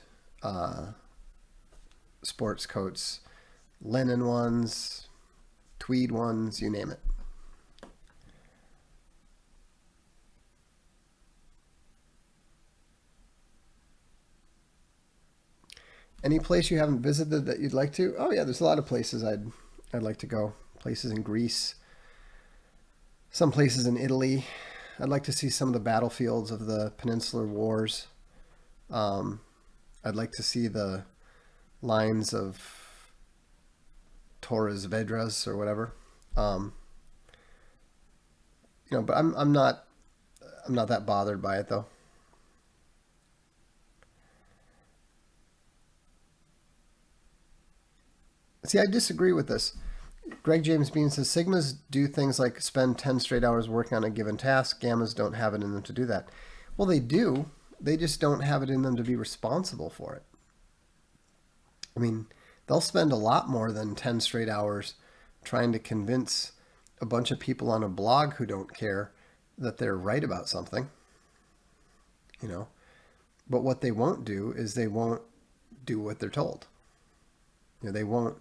sports coats, linen ones, tweed ones, you name it. Any place you haven't visited that you'd like to? Oh yeah, there's a lot of places I'd like to go. Places in Greece, some places in Italy. I'd like to see some of the battlefields of the Peninsular Wars. I'd like to see the lines of Torres Vedras or whatever. But I'm not that bothered by it though. See, I disagree with this. Greg James Bean says sigmas do things like spend 10 straight hours working on a given task. Gammas don't have it in them to do that. Well, they do. They just don't have it in them to be responsible for it. I mean, they'll spend a lot more than 10 straight hours trying to convince a bunch of people on a blog who don't care that they're right about something. But what they won't do is they won't do what they're told. They won't.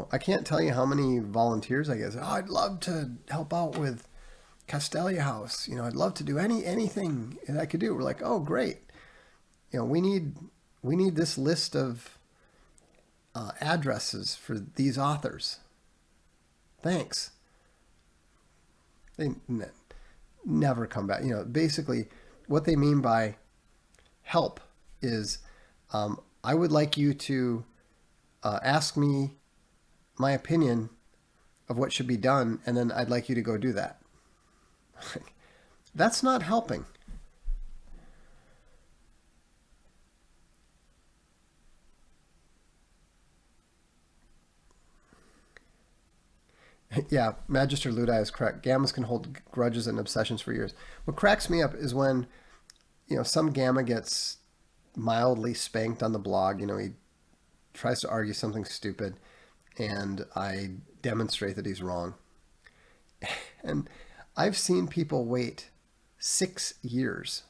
I can't tell you how many volunteers I get. Oh, I'd love to help out with Castelia House. I'd love to do anything that I could do. We're like, oh, great. We need this list of addresses for these authors. Thanks. They never come back. Basically, what they mean by help is, I would like you to ask me my opinion of what should be done, and then I'd like you to go do that. That's not helping. Yeah, Magister Ludi is correct. Gammas can hold grudges and obsessions for years. What cracks me up is when, some gamma gets mildly spanked on the blog. He tries to argue something stupid, and I demonstrate that he's wrong. And I've seen people wait 6 years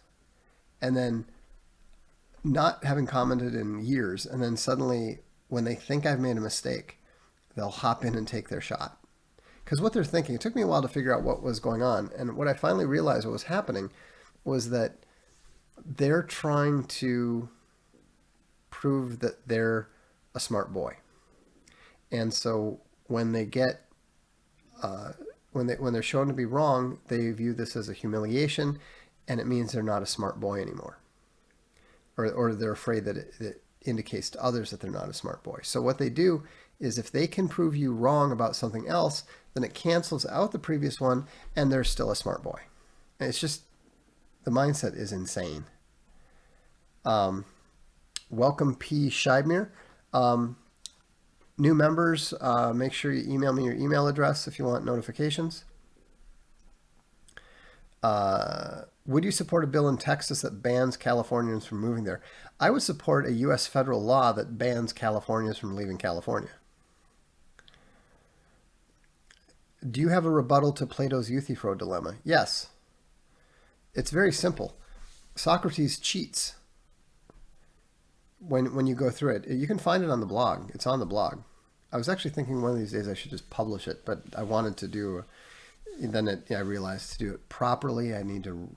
and then not having commented in years, and then suddenly, when they think I've made a mistake, they'll hop in and take their shot. Because what they're thinking, it took me a while to figure out what was going on. And what I finally realized what was happening was that they're trying to prove that they're a smart boy. And so when they get, when they're shown to be wrong, they view this as a humiliation, and it means they're not a smart boy anymore. Or they're afraid that it indicates to others that they're not a smart boy. So what they do is if they can prove you wrong about something else, then it cancels out the previous one, and they're still a smart boy. And it's just, the mindset is insane. Welcome, P. Scheibner. New members, make sure you email me your email address if you want notifications. Would you support a bill in Texas that bans Californians from moving there? I would support a U.S. federal law that bans Californians from leaving California. Do you have a rebuttal to Plato's Euthyphro dilemma? Yes. It's very simple. Socrates cheats when you go through it. You can find it on the blog. It's on the blog. I was actually thinking one of these days I should just publish it, but I wanted to do, I realized to do it properly, I need to,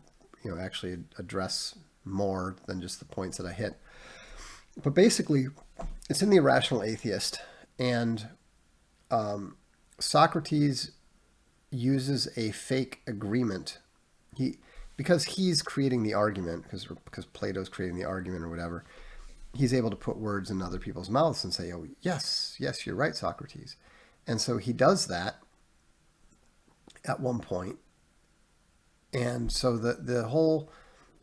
actually address more than just the points that I hit. But basically, it's in The Irrational Atheist, and Socrates uses a fake agreement. Because he's creating the argument, because Plato's creating the argument or whatever, he's able to put words in other people's mouths and say, oh, yes, you're right, Socrates. And so he does that at one point. And so the whole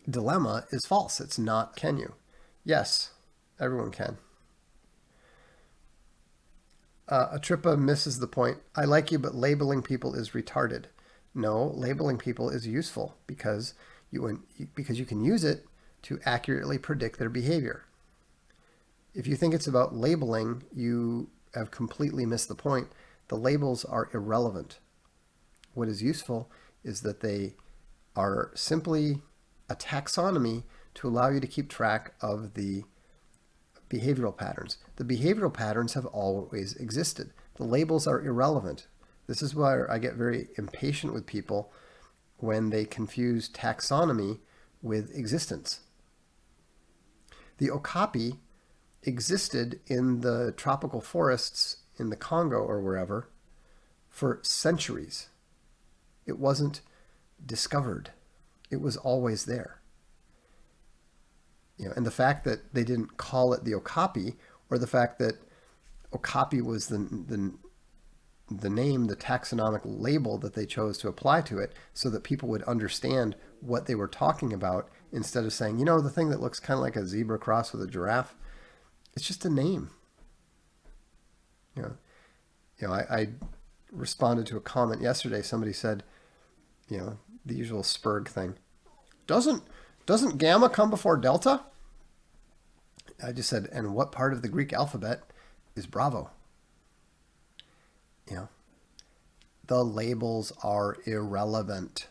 dilemma is false. It's not, can you? Yes, everyone can. Atripa misses the point. I like you, but labeling people is retarded. No, labeling people is useful because you can use it to accurately predict their behavior. If you think it's about labeling, you have completely missed the point. The labels are irrelevant. What is useful is that they are simply a taxonomy to allow you to keep track of the behavioral patterns. The behavioral patterns have always existed. The labels are irrelevant. This is why I get very impatient with people when they confuse taxonomy with existence. The okapi existed in the tropical forests in the Congo or wherever for centuries. It wasn't discovered. It was always there. And the fact that they didn't call it the okapi, or the fact that okapi was the name, the taxonomic label that they chose to apply to it so that people would understand what they were talking about, instead of saying, the thing that looks kind of like a zebra crossed with a giraffe, it's just a name. I responded to a comment yesterday. Somebody said, the usual Spurg thing. Doesn't gamma come before delta? I just said, and what part of the Greek alphabet is Bravo? The labels are irrelevant.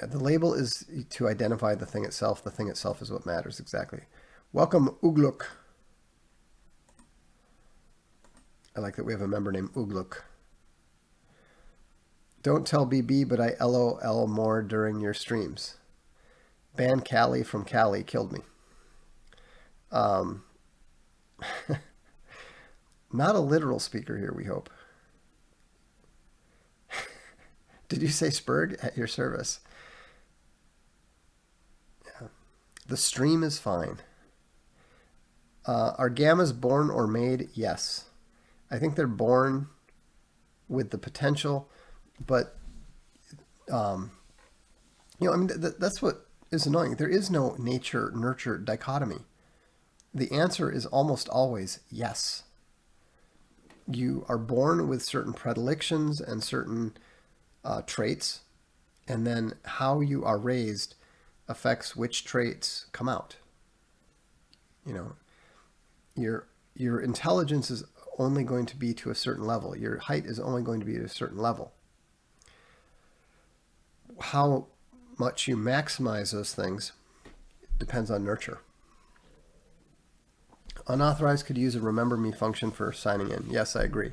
The label is to identify the thing itself. The thing itself is what matters, exactly. Welcome, Ugluk. I like that we have a member named Ugluk. Don't tell BB, but I LOL more during your streams. Ban Cali from Cali killed me. Not a literal speaker here, we hope. Did you say Spurg? At your service. Yeah. The stream is fine. Are gammas born or made? Yes. I think they're born with the potential, but I mean, that's what is annoying. There is no nature-nurture dichotomy. The answer is almost always yes. You are born with certain predilections and certain traits, and then how you are raised affects which traits come out. Your intelligence is only going to be to a certain level. Your height is only going to be at a certain level. How much you maximize those things depends on nurture. Unauthorized could use a remember me function for signing in. Yes, I agree.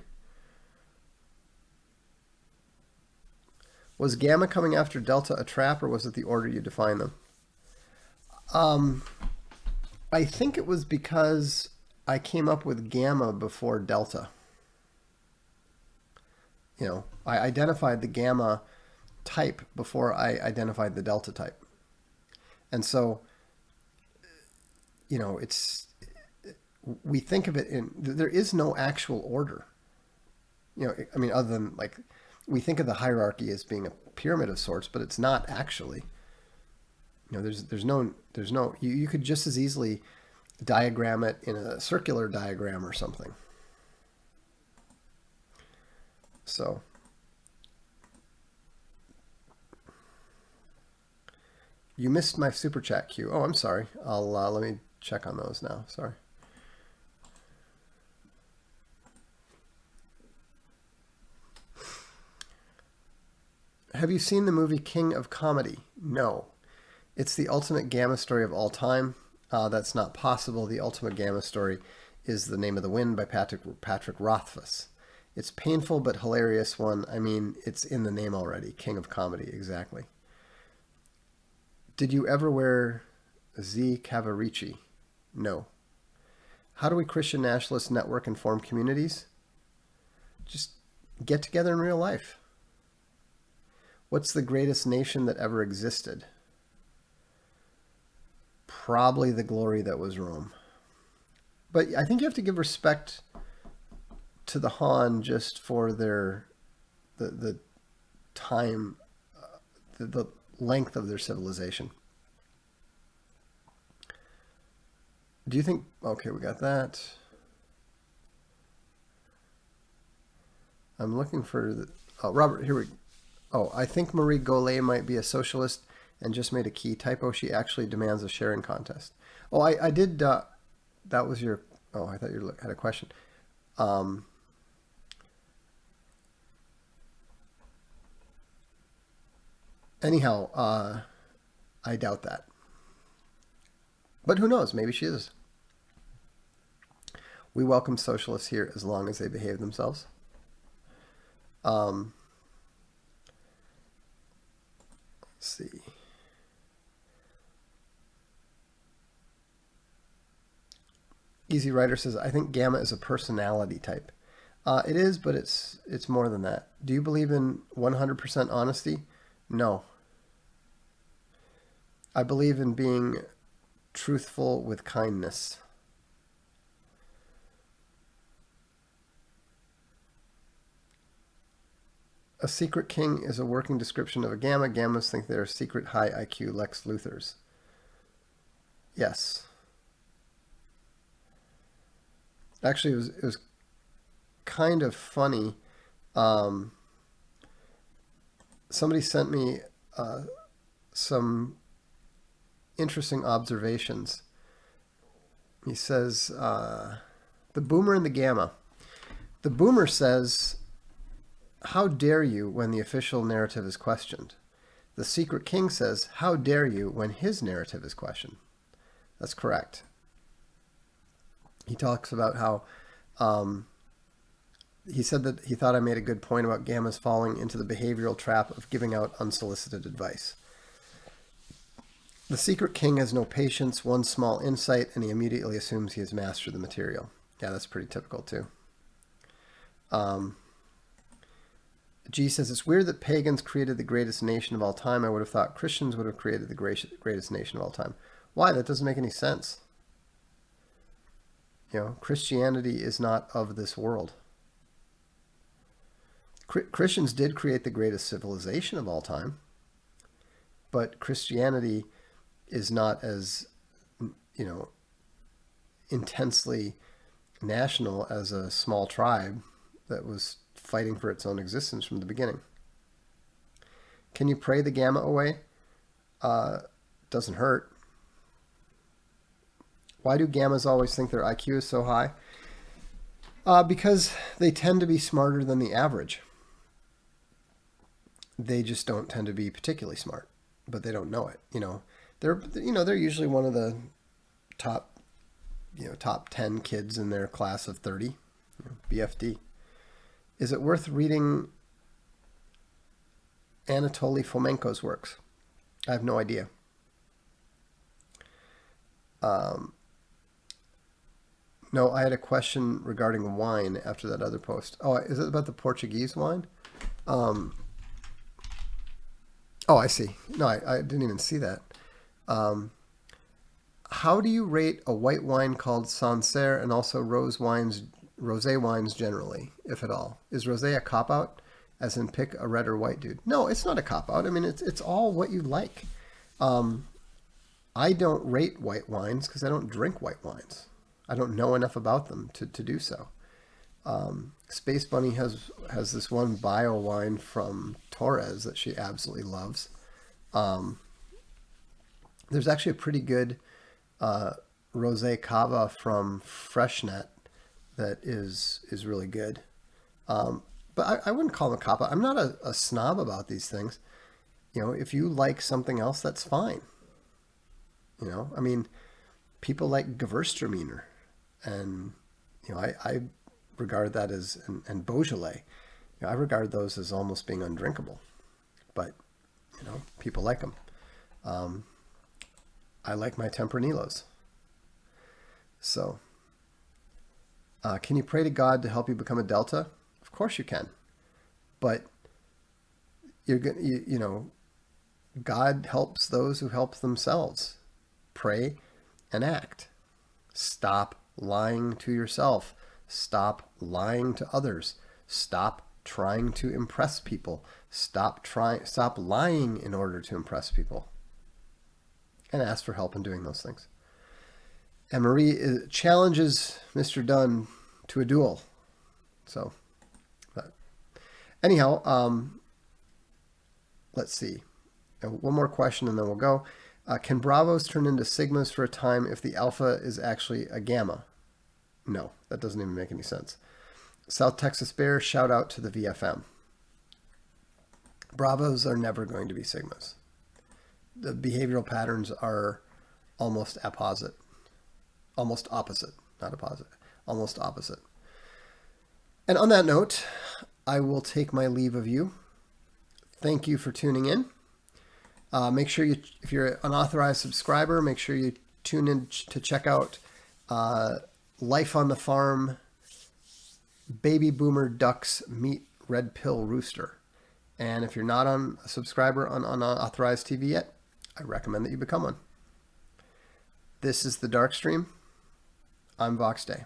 Was gamma coming after delta a trap, or was it the order you define them? I think it was because I came up with gamma before delta. I identified the gamma type before I identified the delta type. And so, we think of it there is no actual order. I mean, other than we think of the hierarchy as being a pyramid of sorts, but it's not actually. There's no, you could just as easily diagram it in a circular diagram or something. So, you missed my super chat queue. Oh, I'm sorry. Let me check on those now. Sorry. Have you seen the movie King of Comedy? No. It's the ultimate gamma story of all time. That's not possible. The ultimate gamma story is The Name of the Wind by Patrick Rothfuss. It's painful but hilarious one. I mean, it's in the name already. King of Comedy, exactly. Did you ever wear Z Cavarici? No. How do we Christian nationalists network and form communities? Just get together in real life. What's the greatest nation that ever existed? Probably the glory that was Rome. But I think you have to give respect to the Han just for their the time, the length of their civilization. Do you think? Okay, we got that. I'm looking for the. Oh, Robert, here we. Oh, I think Marie Golay might be a socialist and just made a key typo. She actually demands a sharing contest. Oh, I did. That was your. Oh, I thought you had a question. Anyhow, I doubt that. But who knows? Maybe she is. We welcome socialists here as long as they behave themselves. Let's see. Easy Writer says, I think gamma is a personality type. It is, but it's more than that. Do you believe in 100% honesty? No. I believe in being truthful with kindness. A secret king is a working description of a gamma. Gammas think they are secret high IQ Lex Luthors. Yes. Actually, it was kind of funny. Somebody sent me some interesting observations. He says, the boomer and the gamma. The boomer says, how dare you when the official narrative is questioned? The secret king says, how dare you when his narrative is questioned? That's correct. He talks about how he said that he thought I made a good point about gammas falling into the behavioral trap of giving out unsolicited advice. The secret king has no patience, one small insight, and he immediately assumes he has mastered the material. Yeah, that's pretty typical too. G says, it's weird that pagans created the greatest nation of all time. I would have thought Christians would have created the greatest nation of all time. Why? That doesn't make any sense. Christianity is not of this world. Christians did create the greatest civilization of all time, but Christianity is not as, intensely national as a small tribe that was fighting for its own existence from the beginning. Can you pray the gamma away? Doesn't hurt. Why do gammas always think their IQ is so high? Because they tend to be smarter than the average. They just don't tend to be particularly smart, but they don't know it. They're usually one of the top 10 kids in their class of 30, BFD. Is it worth reading Anatoly Fomenko's works? I have no idea. No, I had a question regarding wine after that other post. Oh, is it about the Portuguese wine? Oh, I see. No, I didn't even see that. How do you rate a white wine called Sancerre and also rosé wines generally, if at all? Is rosé a cop-out, as in pick a red or white dude? No, it's not a cop-out. I mean, it's all what you like. I don't rate white wines because I don't drink white wines. I don't know enough about them to do so. Space Bunny has this one bio wine from Torres that she absolutely loves. There's actually a pretty good rosé cava from Freshnet that is really good. But I wouldn't call them a cava. I'm not a snob about these things. If you like something else, that's fine. I mean, people like Gewürztraminer, and I regard that as and Beaujolais. I regard those as almost being undrinkable, but people like them. I like my Tempranielos. So, can you pray to God to help you become a Delta? Of course you can, but God helps those who help themselves. Pray and act. Stop lying to yourself. Stop lying to others. Stop trying to impress people. Stop lying in order to impress people. And ask for help in doing those things. And Marie challenges Mr. Dunn to a duel. So, anyhow, let's see. One more question and then we'll go. Can Bravos turn into Sigmas for a time if the alpha is actually a gamma? No, that doesn't even make any sense. South Texas Bear, shout out to the VFM. Bravos are never going to be Sigmas. The behavioral patterns are almost opposite. Almost opposite, not opposite. Almost opposite. And on that note, I will take my leave of you. Thank you for tuning in. Make sure if you're an unauthorized subscriber, make sure you tune in to check out Life on the Farm, Baby Boomer Ducks Meet Red Pill Rooster. And if you're not a subscriber on unauthorized TV yet, I recommend that you become one. This is the Darkstream. I'm Vox Day.